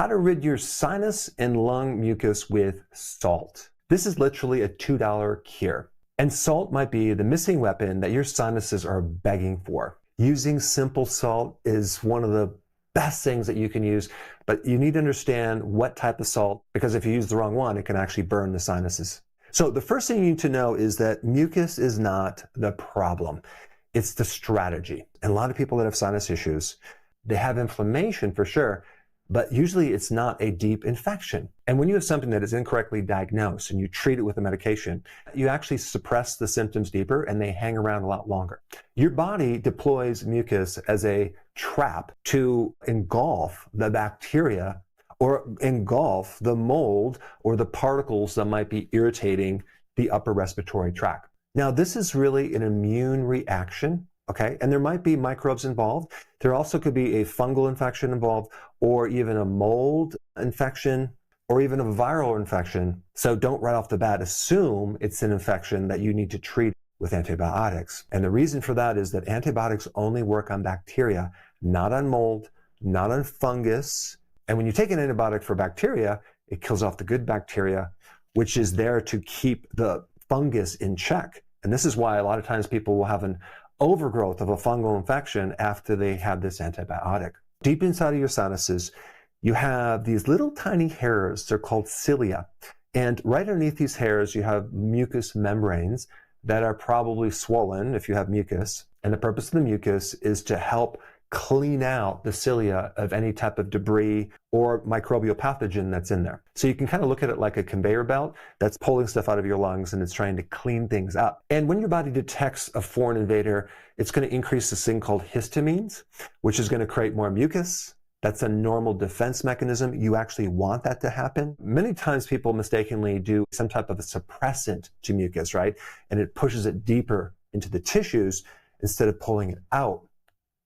how to rid your sinus and lung mucus with salt. This is literally a $2 cure. And salt might be the missing weapon that your sinuses are begging for. Using simple salt is one of the best things that you can use, but you need to understand what type of salt, because if you use the wrong one, it can actually burn the sinuses. So the first thing you need to know is that mucus is not the problem. It's the strategy. And a lot of people that have sinus issues, they have inflammation for sure, but usually it's not a deep infection. And when you have something that is incorrectly diagnosed and you treat it with a medication, you actually suppress the symptoms deeper and they hang around a lot longer. Your body deploys mucus as a trap to engulf the bacteria or engulf the mold or the particles that might be irritating the upper respiratory tract. Now, this is really an immune reaction, okay? And there might be microbes involved. There also could be a fungal infection involved, or even a mold infection, or even a viral infection. So don't right off the bat assume it's an infection that you need to treat with antibiotics. And the reason for that is that antibiotics only work on bacteria, not on mold, not on fungus. And when you take an antibiotic for bacteria, it kills off the good bacteria, which is there to keep the fungus in check. And this is why a lot of times people will have an overgrowth of a fungal infection after they have this antibiotic. Deep inside of your sinuses, you have these little tiny hairs. They're called cilia. And right underneath these hairs, you have mucous membranes that are probably swollen if you have mucus. And the purpose of the mucus is to help clean out the cilia of any type of debris or microbial pathogen that's in there. So you can kind of look at it like a conveyor belt that's pulling stuff out of your lungs and it's trying to clean things up. And when your body detects a foreign invader, it's going to increase this thing called histamines, which is going to create more mucus. That's a normal defense mechanism. You actually want that to happen. Many times people mistakenly do some type of a suppressant to mucus, right? And it pushes it deeper into the tissues instead of pulling it out.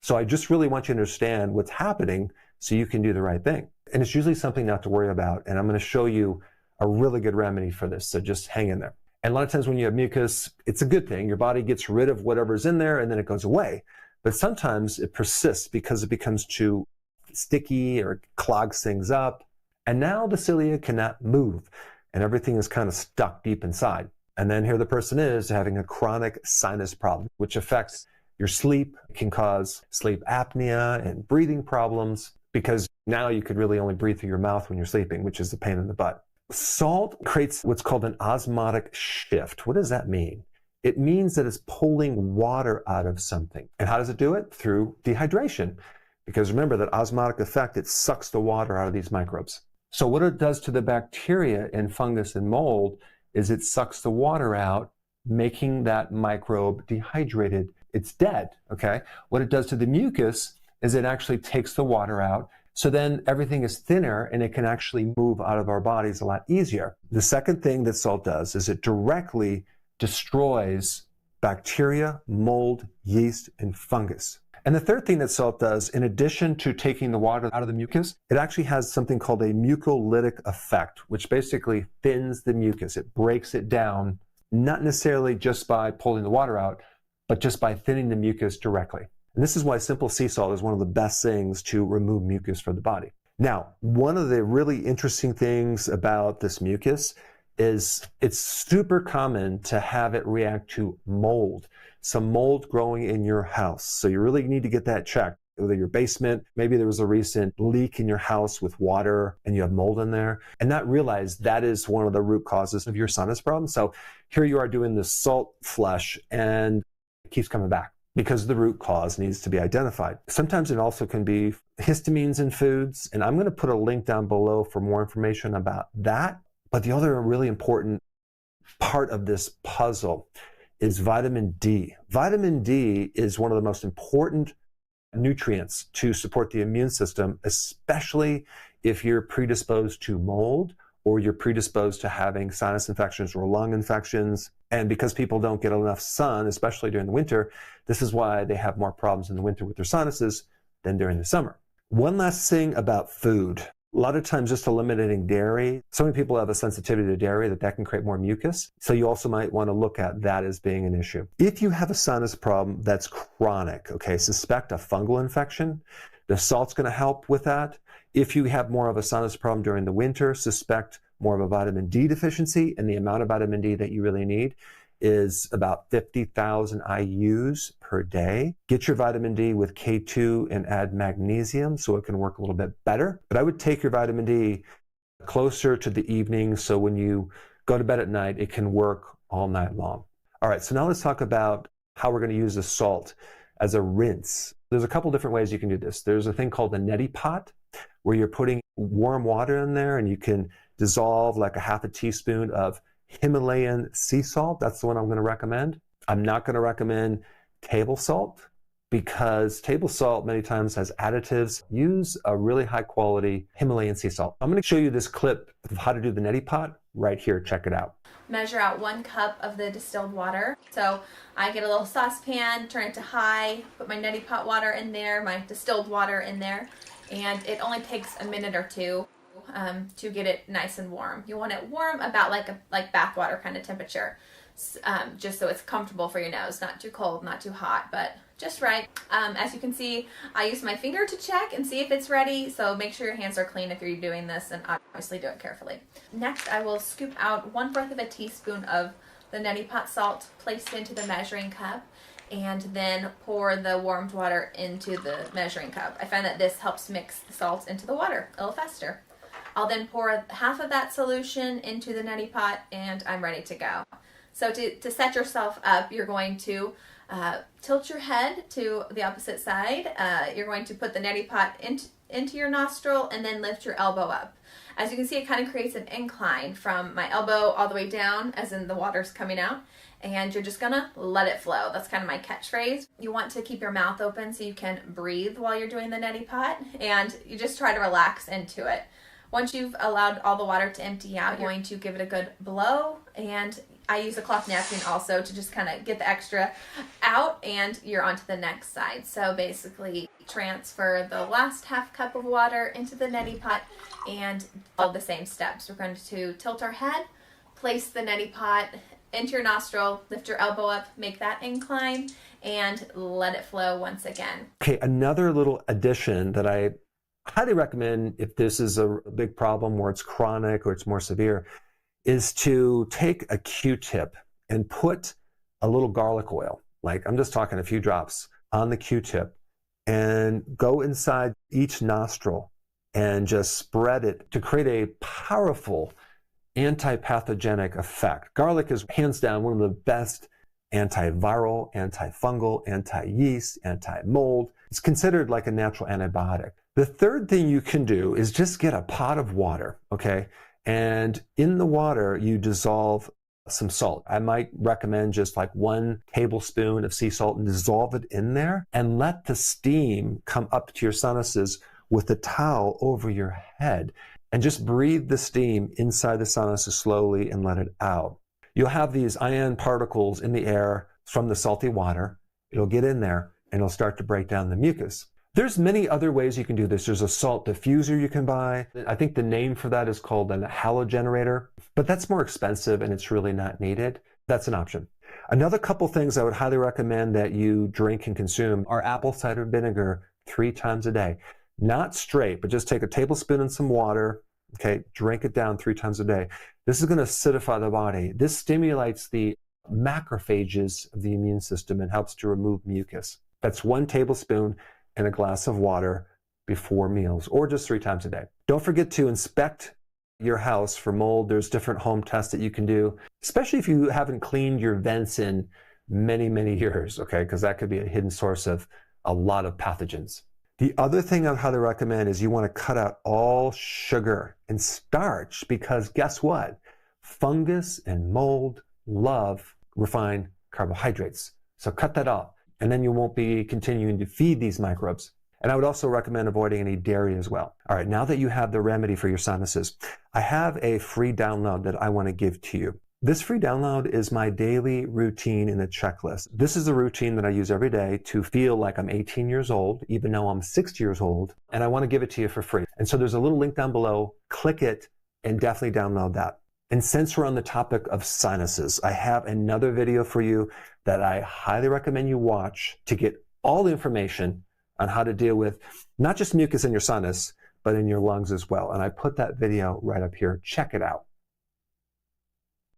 So I just really want you to understand what's happening so you can do the right thing. And it's usually something not to worry about. And I'm going to show you a really good remedy for this. So just hang in there. And a lot of times when you have mucus, it's a good thing. Your body gets rid of whatever's in there and then it goes away. But sometimes it persists because it becomes too sticky or clogs things up. And now the cilia cannot move and everything is kind of stuck deep inside. And then here the person is having a chronic sinus problem, which affects your sleep. It can cause sleep apnea and breathing problems because now you could really only breathe through your mouth when you're sleeping, which is a pain in the butt. Salt creates what's called an osmotic shift. What does that mean? It means that it's pulling water out of something. And how does it do it? Through dehydration. Because remember that osmotic effect, it sucks the water out of these microbes. So what it does to the bacteria and fungus and mold is it sucks the water out, making that microbe dehydrated. It's dead, okay? What it does to the mucus is it actually takes the water out. So then everything is thinner and it can actually move out of our bodies a lot easier. The second thing that salt does is it directly destroys bacteria, mold, yeast, and fungus. And the third thing that salt does, in addition to taking the water out of the mucus, it actually has something called a mucolytic effect, which basically thins the mucus. It breaks it down, not necessarily just by pulling the water out, but just by thinning the mucus directly. And this is why simple sea salt is one of the best things to remove mucus from the body. Now, one of the really interesting things about this mucus is it's super common to have it react to mold. Some mold growing in your house. So you really need to get that checked. Whether your basement, maybe there was a recent leak in your house with water and you have mold in there, and not realize that is one of the root causes of your sinus problem. So here you are doing this salt flush and it keeps coming back because the root cause needs to be identified. Sometimes it also can be histamines in foods, and I'm going to put a link down below for more information about that. But the other really important part of this puzzle is vitamin D. Vitamin D is one of the most important nutrients to support the immune system, especially if you're predisposed to mold or you're predisposed to having sinus infections or lung infections. And because people don't get enough sun, especially during the winter, this is why they have more problems in the winter with their sinuses than during the summer. One last thing about food. A lot of times just eliminating dairy. So many people have a sensitivity to dairy that can create more mucus. So you also might want to look at that as being an issue. If you have a sinus problem that's chronic, okay, suspect a fungal infection, the salt's going to help with that. If you have more of a sinus problem during the winter, suspect more of a vitamin D deficiency, and the amount of vitamin D that you really need is about 50,000 IUs per day. Get your vitamin D with K2 and add magnesium so it can work a little bit better. But I would take your vitamin D closer to the evening so when you go to bed at night, it can work all night long. All right, so now let's talk about how we're going to use the salt as a rinse. There's a couple different ways you can do this. There's a thing called the neti pot, where you're putting warm water in there and you can dissolve like a half a teaspoon of Himalayan sea salt. That's the one I'm going to recommend. I'm not going to recommend table salt because table salt many times has additives. Use a really high quality Himalayan sea salt. I'm going to show you this clip of how to do the neti pot right here. Check it out. Measure out 1 cup of the distilled water. So I get a little saucepan, turn it to high, put my neti pot water in there, my distilled water in there, and it only takes a minute or two to get it nice and warm. You want it warm about like bath water kind of temperature, just so it's comfortable for your nose. Not too cold, not too hot, but just right. As you can see, I use my finger to check and see if it's ready, so make sure your hands are clean if you're doing this, and obviously do it carefully. Next, I will scoop out 1/4 of a teaspoon of the neti pot salt, place it into the measuring cup, and then pour the warmed water into the measuring cup. I find that this helps mix the salt into the water a little faster. I'll then pour half of that solution into the neti pot, and I'm ready to go. So to set yourself up, you're going to tilt your head to the opposite side. You're going to put the neti pot into your nostril and then lift your elbow up. As you can see, it kind of creates an incline from my elbow all the way down, as in the water's coming out, and you're just gonna let it flow. That's kind of my catchphrase. You want to keep your mouth open so you can breathe while you're doing the neti pot, and you just try to relax into it. Once you've allowed all the water to empty out, you're going to give it a good blow, and I use a cloth napkin also to just kind of get the extra out, and you're on to the next side. So basically transfer the last half cup of water into the neti pot and all the same steps. We're going to tilt our head, place the neti pot into your nostril, lift your elbow up, make that incline, and let it flow once again. Okay, another little addition that I highly recommend if this is a big problem where it's chronic or it's more severe is to take a Q-tip and put a little garlic oil, like I'm just talking a few drops, on the Q-tip and go inside each nostril and just spread it to create a powerful anti-pathogenic effect. Garlic is hands down one of the best antiviral, antifungal, anti-yeast, anti-mold. It's considered like a natural antibiotic. The third thing you can do is just get a pot of water, okay? And in the water, you dissolve some salt. I might recommend just like 1 tablespoon of sea salt and dissolve it in there and let the steam come up to your sinuses with a towel over your head and just breathe the steam inside the sinuses slowly and let it out. You'll have these ion particles in the air from the salty water. It'll get in there and it'll start to break down the mucus. There's many other ways you can do this. There's a salt diffuser you can buy. I think the name for that is called a halogenerator, but that's more expensive and it's really not needed. That's an option. Another couple things I would highly recommend that you drink and consume are apple cider vinegar 3 times a day. Not straight, but just take a tablespoon and some water, okay, drink it down 3 times a day. This is going to acidify the body. This stimulates the macrophages of the immune system and helps to remove mucus. That's 1 tablespoon and a glass of water before meals, or just 3 times a day. Don't forget to inspect your house for mold. There's different home tests that you can do, especially if you haven't cleaned your vents in many, many years, okay? Because that could be a hidden source of a lot of pathogens. The other thing I'd highly recommend is you want to cut out all sugar and starch, because guess what? Fungus and mold love refined carbohydrates. So cut that out, and then you won't be continuing to feed these microbes. And I would also recommend avoiding any dairy as well. All right, now that you have the remedy for your sinuses, I have a free download that I want to give to you. This free download is my daily routine in a checklist. This is a routine that I use every day to feel like I'm 18 years old, even though I'm 60 years old, and I want to give it to you for free. And so there's a little link down below. Click it and definitely download that. And since we're on the topic of sinuses, I have another video for you that I highly recommend you watch to get all the information on how to deal with not just mucus in your sinus, but in your lungs as well. And I put that video right up here. Check it out.